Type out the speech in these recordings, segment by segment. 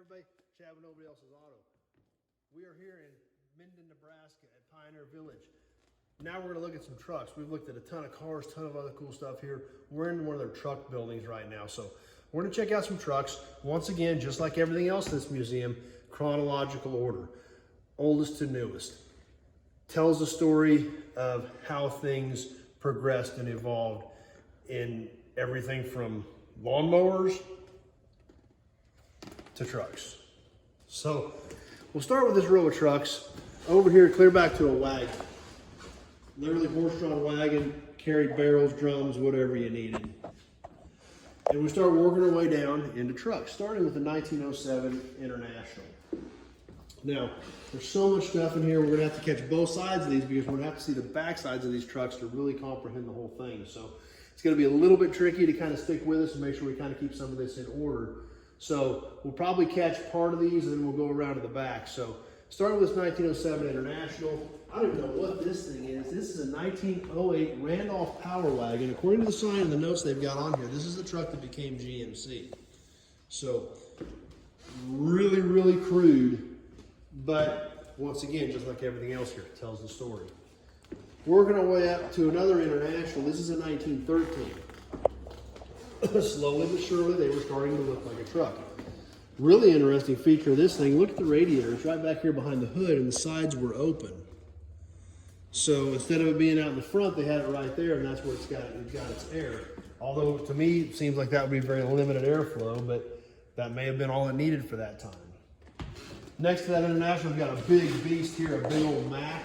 everybody, Chad with Nobody Else's Auto. We are here in Minden, Nebraska at Pioneer Village. Now we're going to look at some trucks. We've looked at a ton of cars, ton of other cool stuff here. We're in one of their truck buildings right now. So we're going to check out some trucks. Once again, just like everything else in this museum, chronological order, oldest to newest. Tells the story of how things progressed and evolved in everything from lawnmowers to trucks. So we'll start with this row of trucks. Over here, clear back to a wagon. Literally horse-drawn wagon, carried barrels, drums, whatever you needed. And we start working our way down into trucks, starting with the 1907 International. Now, there's so much stuff in here, we're gonna have to catch both sides of these because we're gonna have to see the back sides of these trucks to really comprehend the whole thing. So it's gonna be a little bit tricky to kind of stick with us and make sure we kind of keep some of this in order. So we'll probably catch part of these and then we'll go around to the back. So starting with this 1907 International, I don't even know what this thing is. This is a 1908 Randolph Power Wagon. According to the sign and the notes they've got on here, this is the truck that became GMC. So really, really crude, but once again, just like everything else here, it tells the story. Working our way up to another International. This is a 1913. Slowly but surely, they were starting to look like a truck. Really interesting feature of this thing, look at the radiator. It's right back here behind the hood and the sides were open. So instead of it being out in the front, they had it right there and that's where it's got its air. Although to me, it seems like that would be very limited airflow, but that may have been all it needed for that time. Next to that International, we've got a big beast here, a big old Mack.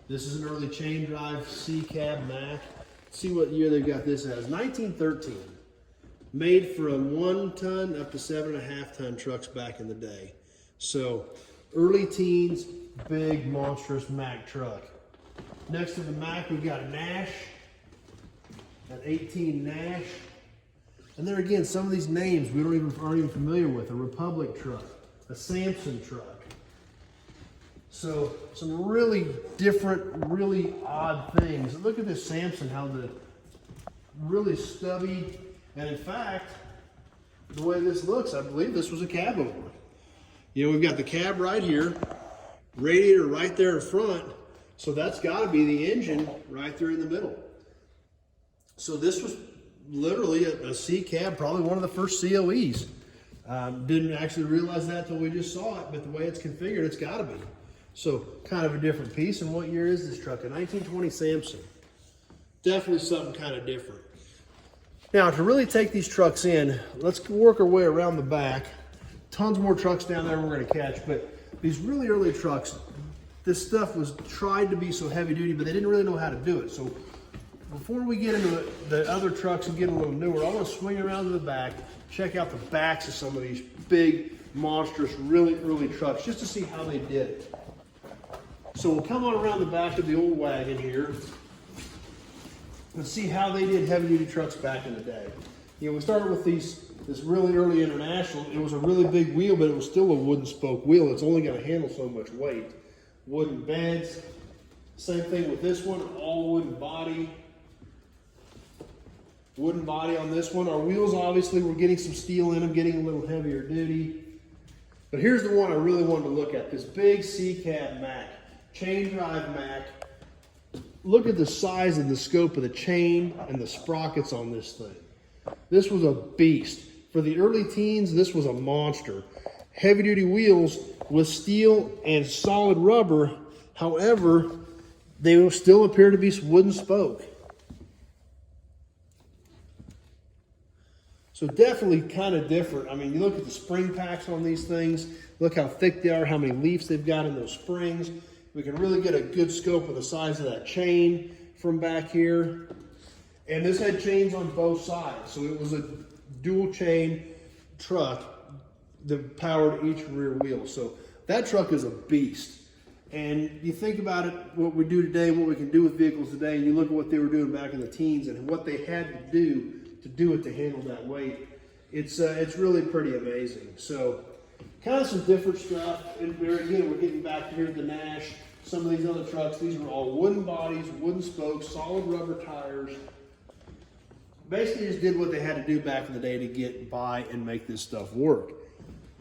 This is an early chain drive C-cab Mack. Let's see what year they've got this as, 1913. Made for a 1 ton up to 7.5 ton trucks back in the day. So early teens, big monstrous Mack truck. Next to the Mack, we've got a Nash, an 18 Nash. And there again, some of these names we aren't even familiar with. A Republic truck, a Samson truck. So some really different, really odd things. Look at this Samson, how the really stubby. And in fact, the way this looks, I believe this was a cab over. You know, we've got the cab right here, radiator right there in front, so that's got to be the engine right there in the middle. So this was literally a C cab, probably one of the first COEs. Didn't actually realize that until we just saw it, but the way it's configured, it's got to be. So kind of a different piece. And what year is this truck? A 1920 Samson. Definitely something kind of different. Now, to really take these trucks in, let's work our way around the back. Tons more trucks down there we're going to catch, but these really early trucks, this stuff was tried to be so heavy duty, but they didn't really know how to do it. So before we get into the other trucks and get a little newer, I want to swing around to the back, check out the backs of some of these big, monstrous, really early trucks, just to see how they did it. So we'll come on around the back of the old wagon here. Let's see how they did heavy-duty trucks back in the day. You know, we started with this really early International. It was a really big wheel, but it was still a wooden spoke wheel. It's only going to handle so much weight. Wooden beds. Same thing with this one, all wooden body. Wooden body on this one. Our wheels, obviously, we're getting some steel in them, getting a little heavier duty. But here's the one I really wanted to look at, this big C-cab Mack, chain drive Mack. Look at the size and the scope of the chain and the sprockets on this thing. This was a beast. For the early teens, this was a monster. Heavy duty wheels with steel and solid rubber. However, they still appear to be wooden spoke. So definitely kind of different. I mean, you look at the spring packs on these things. Look how thick they are, how many leaves they've got in those springs. We can really get a good scope of the size of that chain from back here. And this had chains on both sides. So it was a dual chain truck that powered each rear wheel. So that truck is a beast. And you think about it, what we do today, what we can do with vehicles today, and you look at what they were doing back in the teens and what they had to do it to handle that weight. It's really pretty amazing. So kind of some different stuff. And there again, we're getting back here to the Nash. Some of these other trucks, these were all wooden bodies, wooden spokes, solid rubber tires. Basically just did what they had to do back in the day to get by and make this stuff work.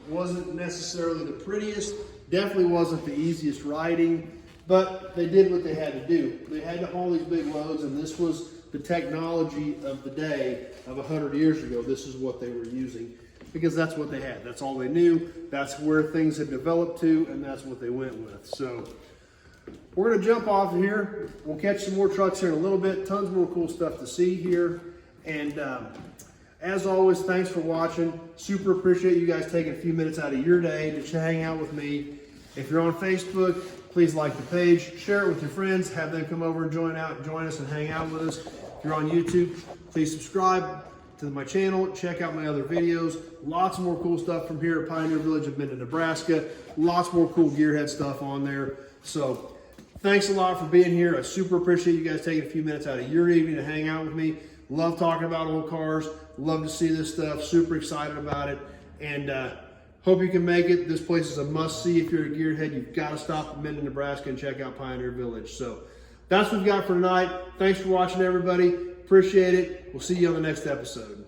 Wasn't necessarily the prettiest, definitely wasn't the easiest riding, but they did what they had to do. They had to haul these big loads, and this was the technology of the day of 100 years ago. This is what they were using because that's what they had. That's all they knew. That's where things had developed to, and that's what they went with. So we're gonna jump off of here. We'll catch some more trucks here in a little bit. Tons more cool stuff to see here. And as always, thanks for watching. Super appreciate you guys taking a few minutes out of your day to hang out with me. If you're on Facebook, please like the page, share it with your friends, have them come over and join us and hang out with us. If you're on YouTube, please subscribe to my channel, check out my other videos. Lots more cool stuff from here at Pioneer Village of Minden, Nebraska. Lots more cool gearhead stuff on there. So thanks a lot for being here. I super appreciate you guys taking a few minutes out of your evening to hang out with me. Love talking about old cars. Love to see this stuff. Super excited about it. And hope you can make it. This place is a must-see if you're a gearhead. You've got to stop in Minden, Nebraska and check out Pioneer Village. So that's what we've got for tonight. Thanks for watching, everybody. Appreciate it. We'll see you on the next episode.